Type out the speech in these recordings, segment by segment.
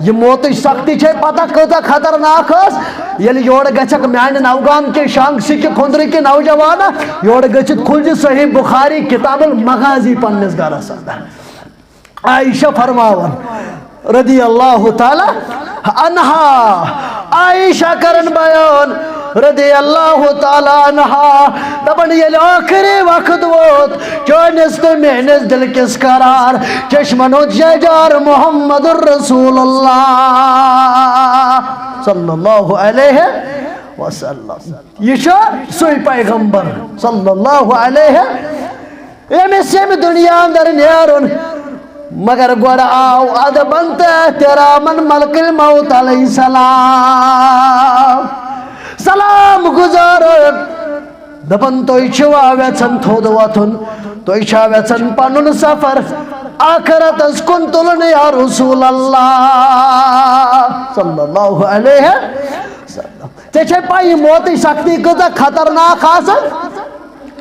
یہ موت سختی چھے پتہ کتا خطرناک اس یل یوڑ گچھک میان نوگام کے شانگ سکھ کھندری کے نوجوانا یوڑ گچھت کھلج صحیح بخاری کتاب المغازی پنس گارا سندر عائشہ فرماون رضی اللہ تعالی عنہا عائشہ کرن بیان رضی اللہ تعالی عنہا دبن یل آخری وقت ووت چونس تو محنس دل کس قرار چشمنو ججار محمد الرسول اللہ صلی اللہ علیہ وسلم یہ سوئی پیغمبر صلی اللہ علیہ امسیم دنیا اندر نیارن مگر گوڑا آو ادبنت احترامن ملک الموت علیہ السلام سلام گزارن دبن توی چھوا ویچن تھود واتن توی چھا ویچن پنن سفر آخرت از کن تلن یا رسول اللہ صلی اللہ علیہ وسلم چچے پائی موتی سکتی کتا خطرناک آسن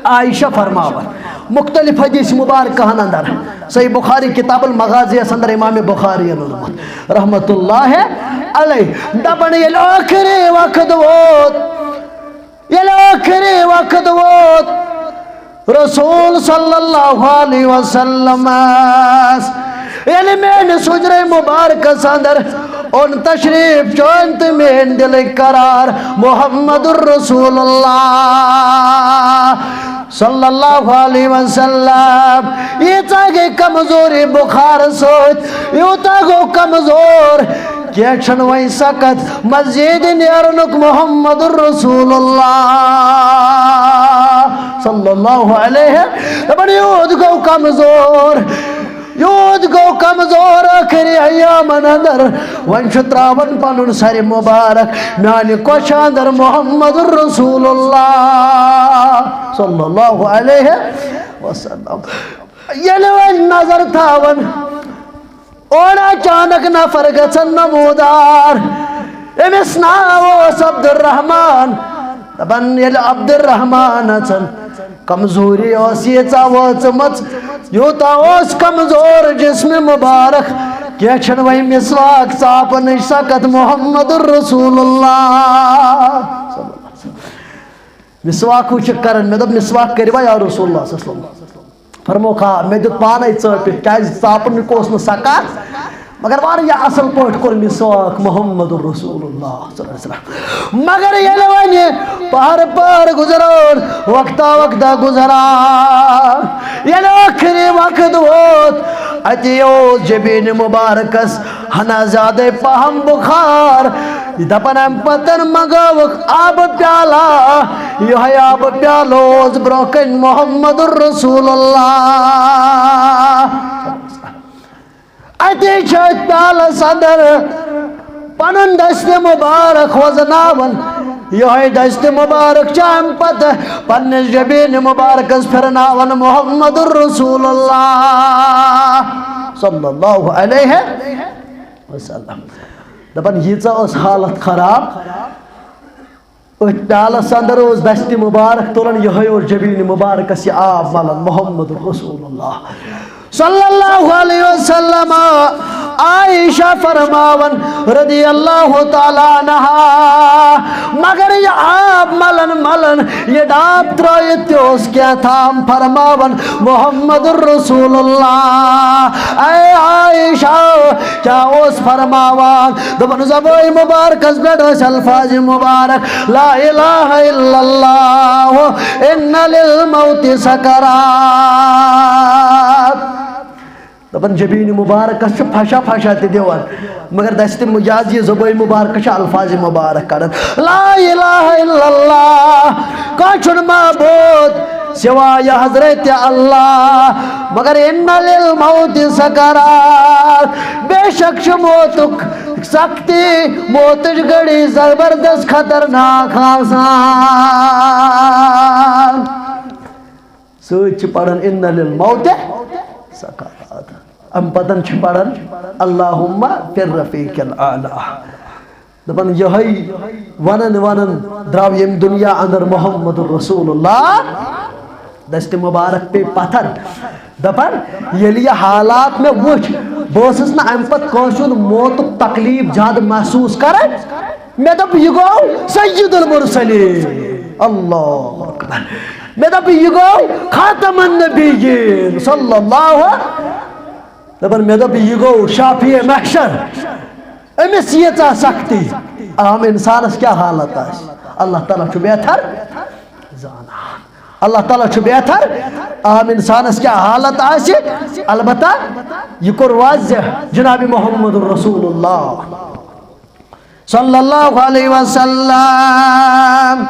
عائشہ فرماون مختلف حدیث مبارکہن اندر صحیح بخاری کتاب المغازی اندر امام بخاری رحمت اللہ علیہ دبن یل آخری وقت ووت یل آخری وقت ووت رسول صلی اللہ علیہ وسلم یعنی میں نے سجر مبارک اندر ان تشریف چونت میں دل قرار محمد الرسول اللہ صلی اللہ علیہ وسلم یہ تاگے کمزوری بخار سوچ یہ تاگو کمزور کیا چھنوائی سکت مسجد نیرنک محمد الرسول اللہ صلی اللہ علیہ وسلم یود گو کمزور یود گو کمزور آخری ایام اندر ونش تراون پنن سر مبارک میانی کوش اندر محمد الرسول اللہ صلی اللہ علیہ وسلم یلوین نظر تھاون اور اچانک نفر گچن نمودار امس ناوس عبد الرحمن دبن یل عبد الرحمن اچن کمزوری اوسیتا وچمت یوتا اوس کمزور جسم مبارک کیا چھنوائی مسواک صاحب نشاکت محمد الرسول اللہ مسواک چکرن میں دب مسواک کریبا یا رسول اللہ صلی اللہ علیہ وسلم فرمو کھا میں دت پانا ہی چاپی کیا صاحب نکوس نساکت مگر واریا اصل پوٹ کر مسواک محمد الرسول اللہ صلی اللہ علیہ وسلم مگر یہ لوانی پار پار گزران وقتا وقتا گزران یہ آخری وقت ہوت اتیو جبین مبارکس ہنا زیادہ پہم بخار دپنم پتن مگاوک آب پیالا یہ آب پیالوز بروکن محمد الرسول اللہ اتی چھت پیالا صدر پنن دست مبارک وزناون یہ دست مبارک چاہم پتہ پنس جبین مبارک اس پھرناون محمد الرسول اللہ صلی اللہ علیہ وسلم دپن یہ اس حالت خراب پیالس اندر اس دست مبارک تلن یہ اور جبین مبارک اس آب ملن محمد الرسول اللہ صلی اللہ علیہ وسلم عائشہ فرماون رضی اللہ تعالیٰ عنہا مگر یہ آب ملن ملن یہ ڈاب ترائیت اس کیا تھام فرماون محمد الرسول اللہ اے عائشہ کیا اس فرماون دبن زبوئی مبارک اس بیٹھ اس الفاظ مبارک لا الہ الا اللہ ان للموت سکرات دبن جبین مبارک اس پھاشا پھاشا تی دیوان مگر دست مجازی زبوئی مبارک اس الفاظ مبارک کرن لا الہ الا اللہ کچھن معبود سوائے حضرت اللہ مگر ان للموت سکرات بے شک موتک سکتی موتش گڑی زبردست خطرناک آسان سوچ پڑھن ان للموت سکرات ام پتن چھ پڑھن اللہم فی الرفیق الاعلی دپن یہی ونن ونن دراو یم دنیا اندر محمد الرسول اللہ دست مبارک پہ پتھر دپان یلی یہ حالات میں وچ بہس نا ام پت کانسن موت تکلیف زیادہ محسوس کران میں دپ یہ گو سید المرسلین اللہ اکبر میں دپ یہ گو خاتم النبیین صلی اللہ دپان میں دپ یہ گو شافی محشر امس ییژا سختی عام انسانس کیا حالت آس اللہ تعالیٰ چھُ بہتر زانان اللہ تعالیٰ چھُ بہتر عام انسانس کیا حالت آسہِ البتہ یہ کور واضح جناب محمد رسول اللہ صلی اللہ علیہ وسلم